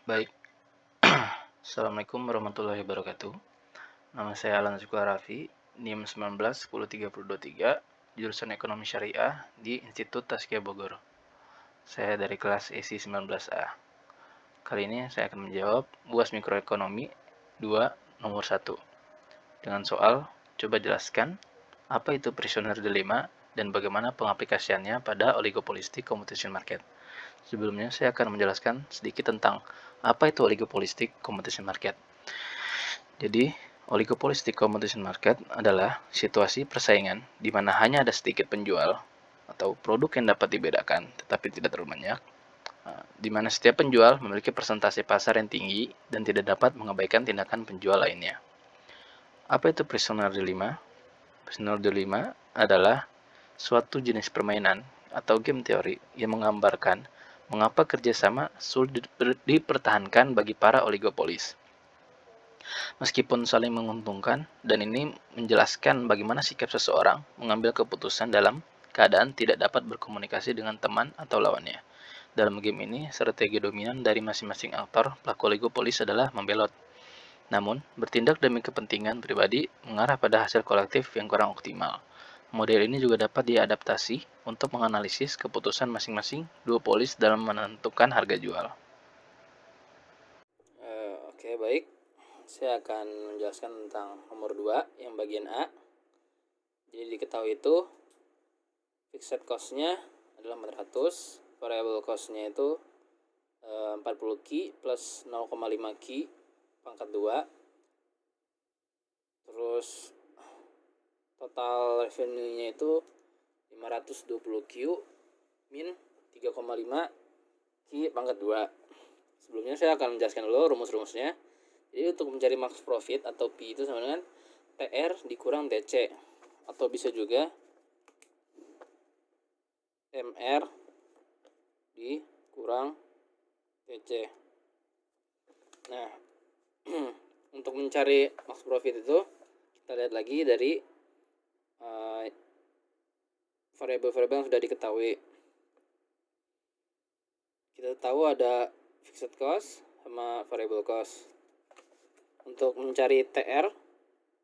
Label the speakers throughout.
Speaker 1: Baik, Assalamualaikum warahmatullahi wabarakatuh. Nama saya Alan Zukar Raffi, NIM 19 10 30 23, jurusan Ekonomi Syariah di Institut Tazkiyah Bogor. Saya dari kelas ESI 19A. Kali ini saya akan menjawab UAS Mikroekonomi 2 nomor 1 dengan soal, coba jelaskan apa itu prisoner dilemma dan bagaimana pengaplikasiannya pada oligopolistic competition market. Sebelumnya saya akan menjelaskan sedikit tentang apa itu oligopolistic competition market. Jadi, oligopolistic competition market adalah situasi persaingan di mana hanya ada sedikit penjual atau produk yang dapat dibedakan tetapi tidak terlalu banyak, di mana setiap penjual memiliki persentase pasar yang tinggi dan tidak dapat mengabaikan tindakan penjual lainnya. Apa itu prisoner dilemma? Prisoner dilemma adalah suatu jenis permainan atau game teori yang menggambarkan mengapa kerjasama sulit dipertahankan bagi para oligopolis. Meskipun saling menguntungkan, dan ini menjelaskan bagaimana sikap seseorang mengambil keputusan dalam keadaan tidak dapat berkomunikasi dengan teman atau lawannya. Dalam game ini, strategi dominan dari masing-masing aktor pelaku oligopolis adalah membelot. Namun, bertindak demi kepentingan pribadi mengarah pada hasil kolektif yang kurang optimal. Model ini juga dapat diadaptasi untuk menganalisis keputusan masing-masing duopolis dalam menentukan harga jual.
Speaker 2: Oke, baik. Saya akan menjelaskan tentang nomor 2 yang bagian A. Jadi diketahui itu fixed cost-nya adalah 400, variable cost-nya itu 40 Ki plus 0,5 Ki pangkat 2. Terus total revenue-nya itu 520 Q min 3,5 Ki pangkat 2. Sebelumnya saya akan menjelaskan dulu rumus-rumusnya. Jadi untuk mencari max profit atau P itu sama dengan TR dikurang TC, atau bisa juga MR dikurang TC. Nah, untuk mencari max profit itu kita lihat lagi dari variabel-variabel yang sudah diketahui. Kita tahu ada fixed cost sama variable cost. Untuk mencari TR,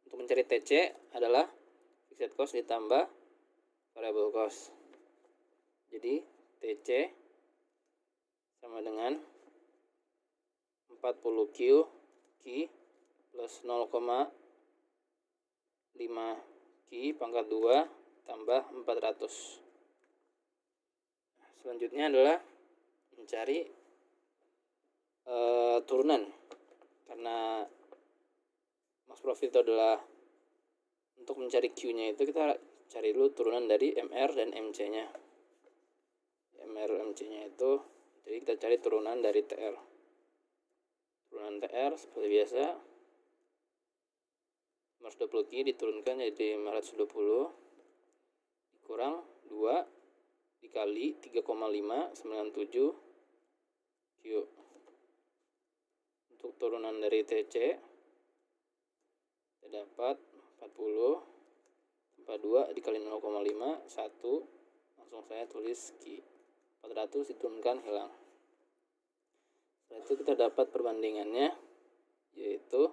Speaker 2: untuk mencari TC adalah fixed cost ditambah variable cost. Jadi TC sama dengan 40 Q Ki plus 0,5 Ki pangkat 2 tambah 400. Selanjutnya adalah mencari turunan, karena max profit itu adalah untuk mencari Q-nya itu kita cari dulu turunan dari MR dan MC-nya. MR MC-nya itu, jadi kita cari turunan dari TR. Turunan TR seperti biasa 520 Ki diturunkan jadi 520 dikurang 2 dikali 3,597 Q. Untuk turunan dari TC kita dapat 40 tambah 2 dikali 0,5 1, langsung saya tulis Q. 400 diturunkan hilang. Setelah itu kita dapat perbandingannya, yaitu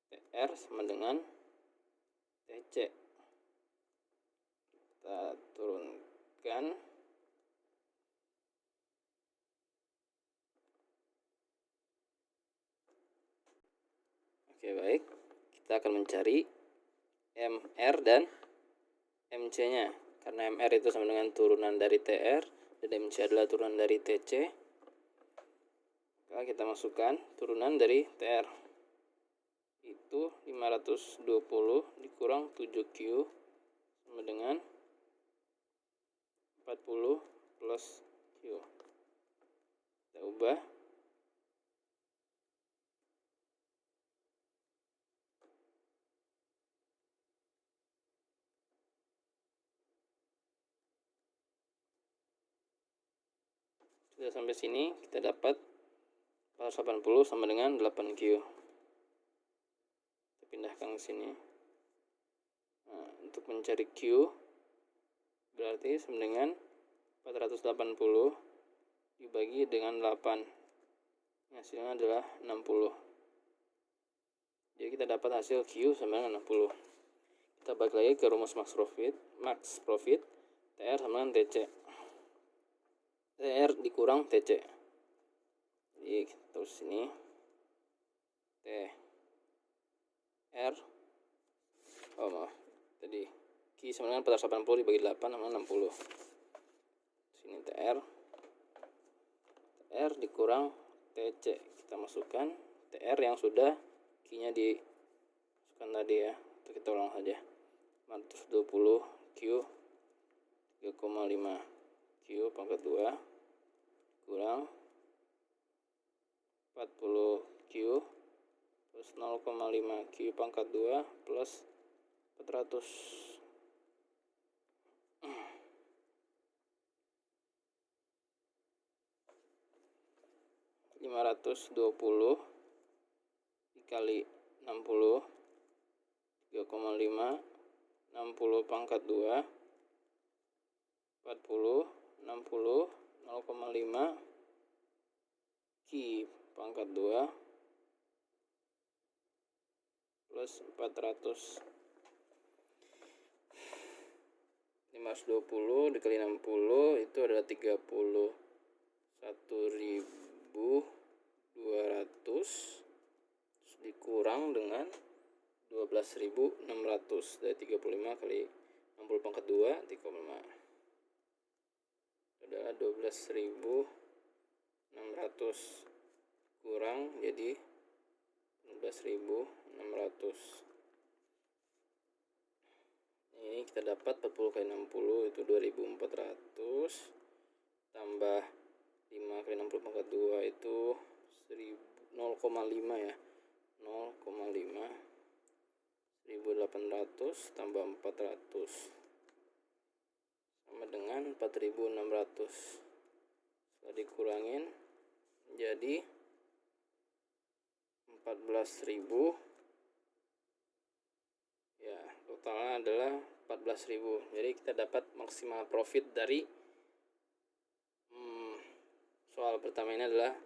Speaker 2: TR sama dengan TC. Kita turunkan. Oke, baik. Kita akan mencari MR dan MC-nya. Karena MR itu sama dengan turunan dari TR dan MC adalah turunan dari TC. Maka kita masukkan turunan dari TR. Itu 520 dikurang 7Q sama dengan 40 plus Q. Kita ubah. Sudah sampai sini, kita dapat 480 sama dengan 8Q. Kita pindahkan ke sini. Nah, untuk mencari Q berarti sama dengan 480 dibagi dengan 8. hasilnya adalah 60. Jadi kita dapat hasil Q sama dengan 60. Kita balik lagi ke rumus max profit. TR sama dengan TC. TR dikurang TC. Jadi terus ini TR tadi Q sama dengan 480 dibagi 8 sama 60. Sini TR dikurang TC. Kita masukkan TR yang sudah Q-nya dimasukkan tadi ya. Itu kita ulang saja. 420 Q 3,5 Q pangkat 2 kurang 40 Q plus 0,5 Q pangkat 2 plus 400. 520 dikali 60 3,5 60 pangkat 2 40 60 0,5 Q pangkat 2 plus 400. 520 dikali 60 itu adalah 31.200 dikurang dengan 12.600 dari 35 kali 60 pangkat 2 3,5 adalah 12.600 kurang jadi 16.600. Ini kita dapat 40 kali 60 itu 2.400 tambah 5 kali 60 pangkat 2 itu 0,5 ya, 0,5 1.800 tambah 400 sama dengan 4.600. Setelah dikurangin jadi 14.000 ya, totalnya adalah 14.000. Jadi kita dapat maksimal profit dari soal pertama ini adalah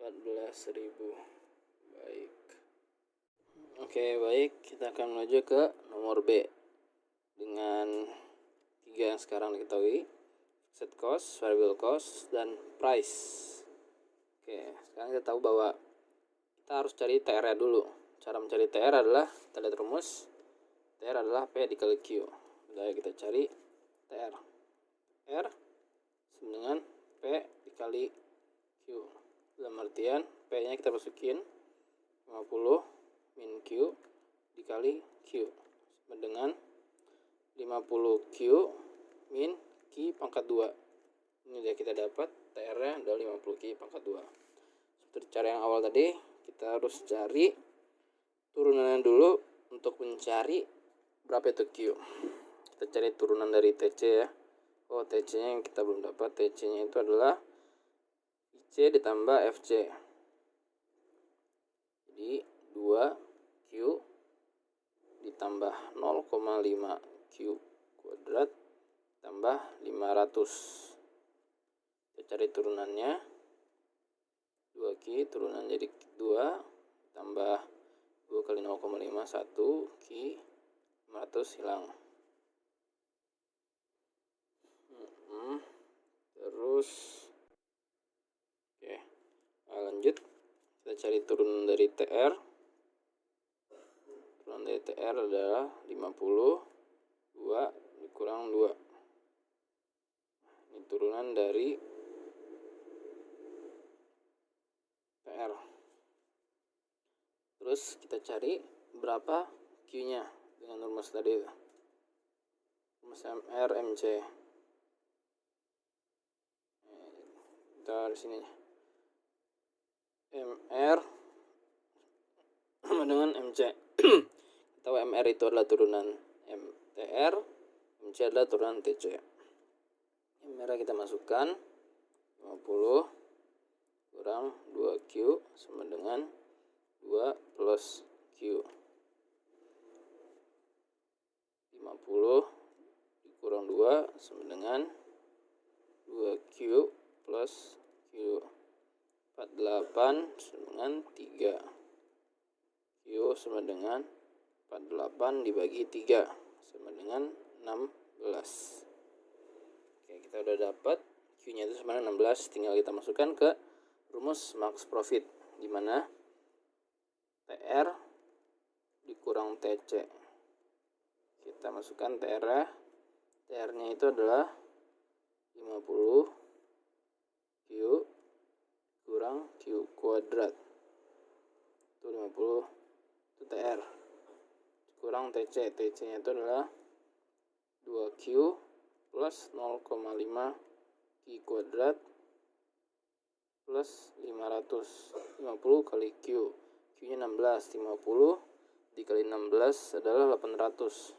Speaker 2: 14.000. Baik. Oke, baik, kita akan menuju ke nomor B dengan 3 yang sekarang diketahui: fixed cost, variable cost, dan price. Oke, sekarang kita tahu bahwa kita harus cari TR-nya dulu. Cara mencari TR adalah kita lihat rumus. TR adalah P dikali Q. Jadi kita cari TR. R sama dengan P dikali Q. Dalam artian P-nya kita masukin 50 min Q dikali Q sama dengan 50 Q min Q pangkat 2. Ini dia kita dapat TR-nya adalah 50 Q pangkat 2. Seperti cara yang awal tadi, kita harus cari turunannya dulu untuk mencari berapa itu Q. Kita cari turunan dari TC ya. Oh, TC-nya yang kita belum dapat. TC-nya itu adalah IC ditambah FC. Jadi 2Q ditambah 0,5 Q kuadrat tambah 500. Kita cari turunannya. 2Q turunan jadi 2 tambah 2 kali 0,5 1 Q 500 hilang. Terus oke, lanjut kita cari turunan dari TR. Turunan dari TR adalah 50 2 dikurang 2. Ini turunan dari TR. Terus kita cari berapa Q-nya dengan rumus tadi itu. Rumus MR MC. Kita di sini. MR sama dengan MC. Kita tahu MR itu adalah turunan MTR, MC adalah turunan TC. MR kita masukkan 50 kurang 2Q sama dengan 2 plus Q. 50 dikurang 2 sama dengan 2Q plus Q. 14 48 sama dengan 3. Q sama dengan 48 dibagi 3 sama dengan 16. Oke, kita udah dapat Q-nya itu sama dengan 16. Tinggal kita masukkan ke rumus max profit, di mana TR dikurang TC. Kita masukkan TR-nya. TR-nya itu adalah 50 Q kurang Q kuadrat. Itu 50 itu TR. Kurang TC. TC-nya itu adalah 2Q plus 0,5 Q kuadrat plus 500. 50 kali Q. Q-nya 16. 50 dikali 16 adalah 800.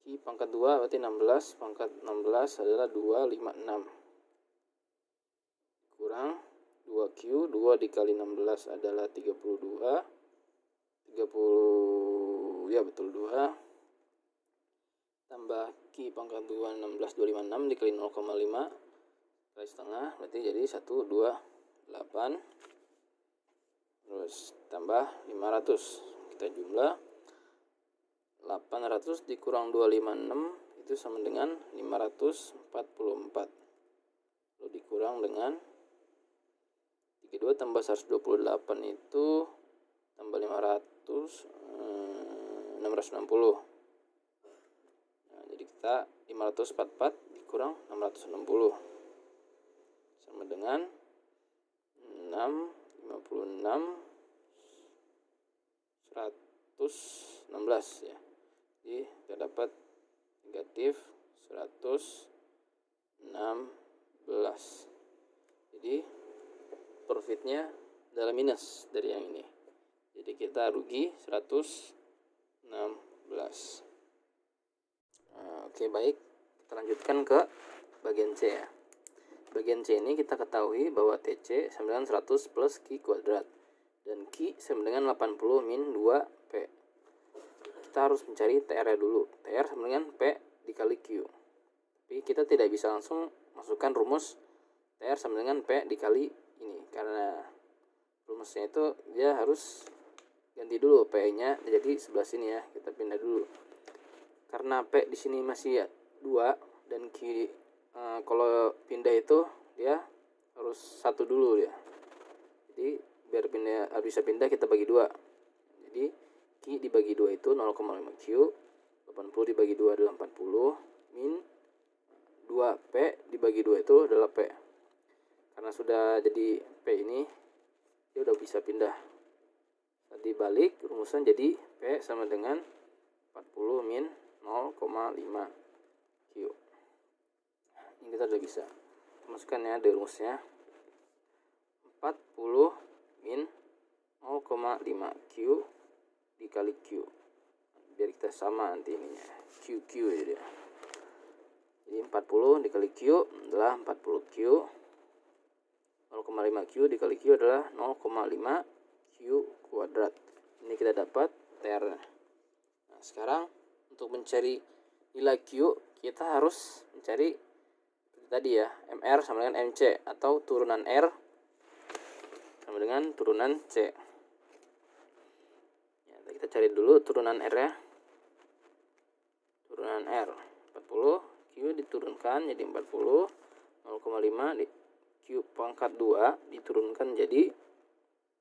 Speaker 2: Q pangkat 2 berarti 16. Pangkat 16 adalah 256. Kurang 2Q. 2 dikali 16 adalah 32. 30, ya betul, 2. Tambah Q pangkat 2, 16, 256 dikali 0,5 kali setengah, berarti jadi 128. Terus tambah 500. Kita jumlah 800 dikurang 256 itu sama dengan 544. Lalu dikurang dengan 32 tambah 128 itu tambah 500 660. Nah, jadi kita 544 dikurang 660 sama dengan 656 116 ya. Jadi kita dapat negatif 116. Jadi profitnya adalah minus dari yang ini. Jadi kita rugi 116. Oke, baik. Kita lanjutkan ke bagian C ya. Bagian C ini kita ketahui bahwa TC sama dengan 100 plus Q kuadrat. Dan Q sama dengan 80 min 2P. Kita harus mencari TR-nya dulu. TR sama dengan P dikali Q. Tapi kita tidak bisa langsung masukkan rumus TR sama dengan P dikali ini. Karena rumusnya itu dia harus ganti dulu P-nya jadi sebelah sini ya. Kita pindah dulu. Karena P di sini masih 2 dan Q kalau pindah itu dia harus 1 dulu ya. Jadi biar bisa pindah kita bagi 2. Jadi Q dibagi 2 itu 0,5 Q. 80 dibagi 2 adalah 40 min 2P dibagi 2 itu adalah P. Karena sudah jadi P ini dia udah bisa pindah. Tadi balik rumusan jadi P sama dengan 40 min 0,5 Q. Ini kita udah bisa masukkan ya di rumusnya. 40 min 0,5 Q dikali Q. Biar kita sama nanti ininya. QQ ya dia. Jadi 40 dikali Q adalah 40 Q. 0,5 Q dikali Q adalah 0,5 Q kuadrat. Ini kita dapat TR. Nah, sekarang untuk mencari nilai Q, kita harus mencari tadi ya, MR sama dengan MC atau turunan R sama dengan turunan C. Ya, kita cari dulu turunan R ya. Turunan R 40, Q diturunkan jadi 40, 0,5 di Q pangkat 2 diturunkan jadi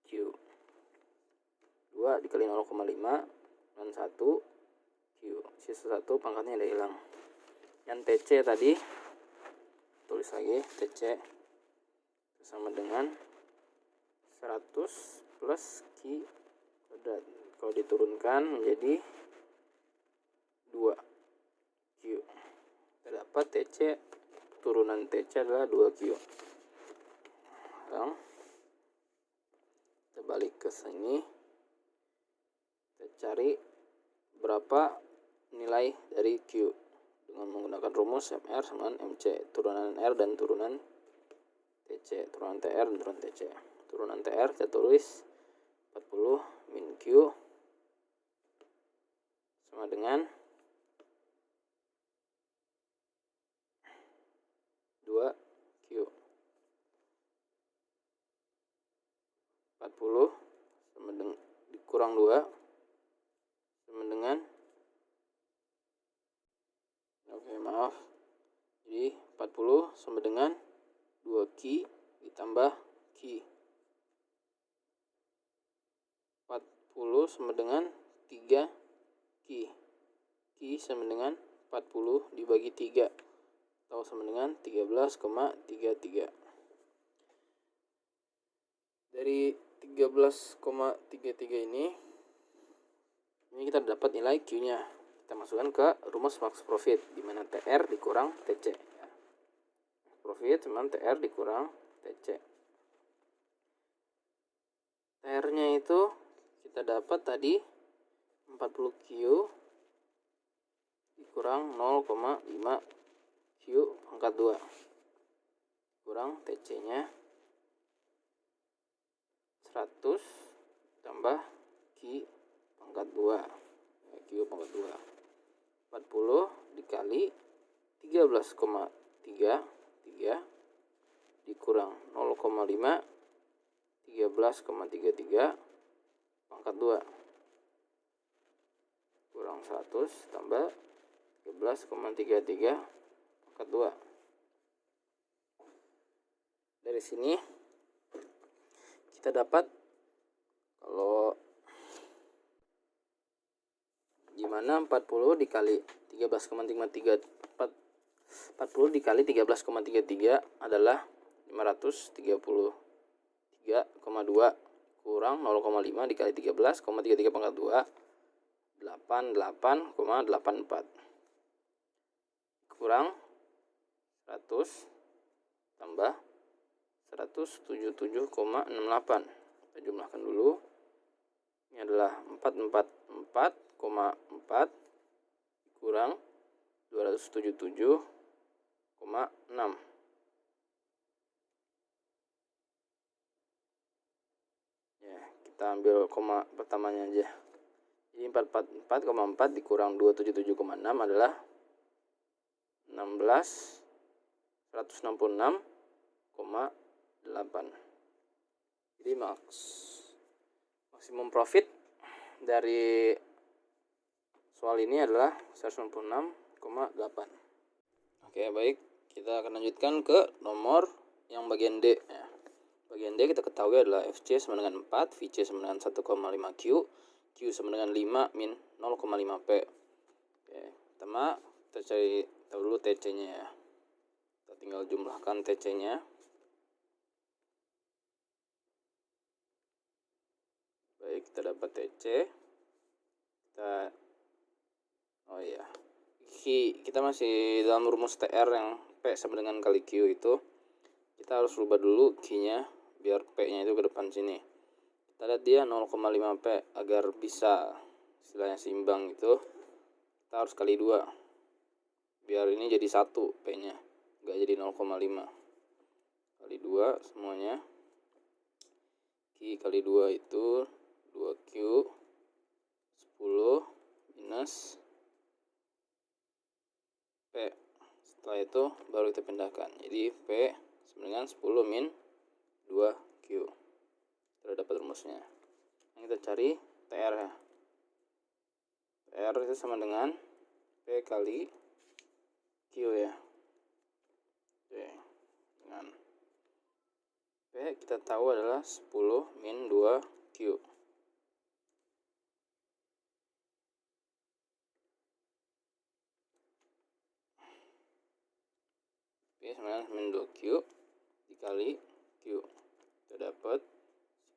Speaker 2: Q. 2 dikali 0,5 dan 1 Q. Sisa 1 pangkatnya udah hilang. Yang TC tadi tulis lagi, TC sama dengan 100 plus Q kuadrat. Kalau diturunkan menjadi 2 Q. Kita dapat TC, turunan TC adalah 2 Q. Sekarang kita balik ke sini. Kita cari berapa nilai dari Q dengan menggunakan rumus MR sama MC, turunan R dan turunan TC, turunan TR dan turunan TC. Turunan TR kita tulis 40 min Q sama dengan 2 Q. 40 sama dengan dikurang 2 sama dengan jadi 40 sama dengan 2 Q ditambah Q. 40 sama dengan 3 Q. Q sama dengan 40 dibagi 3 atau sama dengan 13,33. Dari 13,33 ini kita dapat nilai Q-nya. Kita masukkan ke rumus max profit, di mana TR dikurang TC. Profit sama TR dikurang TC. TR-nya itu kita dapat tadi 40 Q dikurang 0,5 Q pangkat 2 kurang TC-nya 100 tambah Q pangkat 2. Q pangkat 2. 40 dikali 13,33 dikurang 0,5 13,33 pangkat 2 kurang 100 tambah 13,33 pangkat 2. Dari sini kita dapat kalau gimana 40 dikali 13,33 40 dikali 13,33 adalah 533,2 kurang 0,5 dikali 13,33 pangkat 2 88,84 kurang 100 tambah 177,68. Kita jumlahkan dulu. Ini adalah 444,4 kurang 277,6. Ya, kita ambil koma pertamanya aja. Jadi 444,4 dikurang 277,6 adalah 166,8. Jadi maksimum profit dari soal ini adalah 166,8. Oke, baik. Kita akan lanjutkan ke nomor yang bagian D. Ya. Bagian D kita ketahui adalah FC sama dengan 4, VC sama dengan 1,5 Q, Q sama dengan 5 min 0,5 P. Oke, pertama kita cari tahu dulu TC-nya ya. Kita tinggal jumlahkan TC-nya. Baik, kita dapat TC. Kita masih dalam rumus TR yang P sama dengan kali Q itu. Kita harus rubah dulu Q-nya biar P-nya itu ke depan sini. Kita lihat dia 0,5 P agar bisa istilahnya seimbang itu. Kita harus kali 2. Biar ini jadi 1 P-nya, enggak jadi 0,5. Kali 2 semuanya. Q kali 2 itu 2Q 10 minus P. Setelah itu baru kita pindahkan. Jadi P sama dengan 10 min 2Q. Kita dapat rumusnya. Yang kita cari TR ya. TR itu sama dengan P kali Q ya. Oke. Dengan P kita tahu adalah 10 min 2Q. P sama dengan min 2Q dikali Q. Kita dapat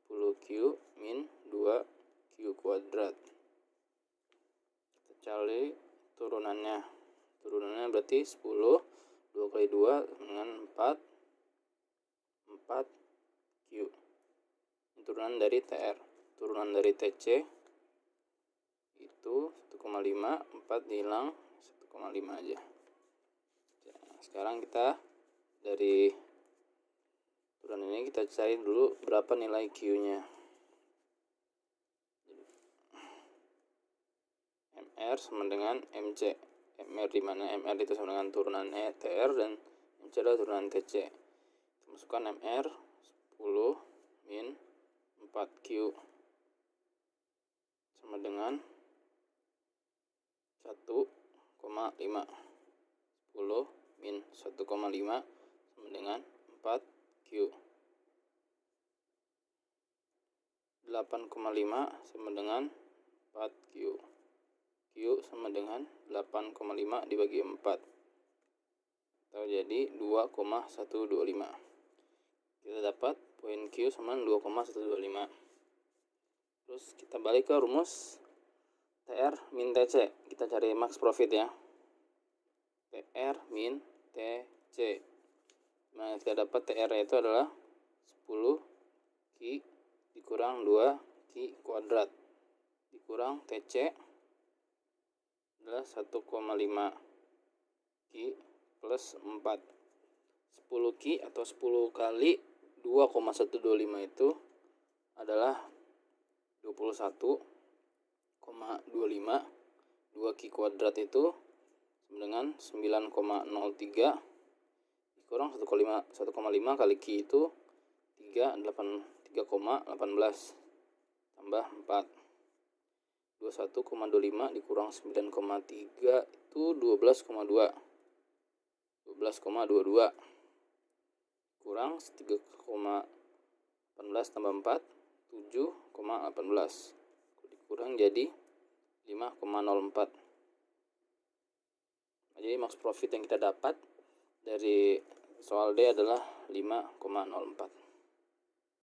Speaker 2: 10Q min 2Q kuadrat. Kita cari turunannya. Turunannya berarti 10. 2 kali 2 dengan 4Q. Ini turunan dari TR. Turunan dari TC itu 1,5. 4 hilang 1,5 aja. Sekarang kita dari turunan ini kita cari dulu berapa nilai Q-nya. MR sama dengan MC. MR di mana MR itu sama dengan turunan TR dan MC adalah turunan TC. Kita masukkan MR 10 min 4Q sama dengan 1,5. 10 min 1,5 sama dengan 4Q. 8,5 sama dengan 4Q. Q sama dengan 8,5 dibagi 4. Atau jadi 2,125. Kita dapat poin Q sama 2,125. Terus kita balik ke rumus TR min TC. Kita cari max profit ya. TR min TC. Nah, kita dapat TR itu adalah 10 Q dikurang 2 Q kuadrat dikurang TC adalah 1,5 Q plus 4. 10 Q atau 10 kali 2,125 itu adalah 21,25. 2 Q kuadrat itu sama dengan 9,03 dikurang 1,5 kali Q itu 3,18 tambah 4. 21,25 dikurang 9,3 itu 12,2. 12,22 kurang 3,18 tambah 4 7,18 dikurang jadi 5,04. Jadi max profit yang kita dapat dari soal D adalah 5,04.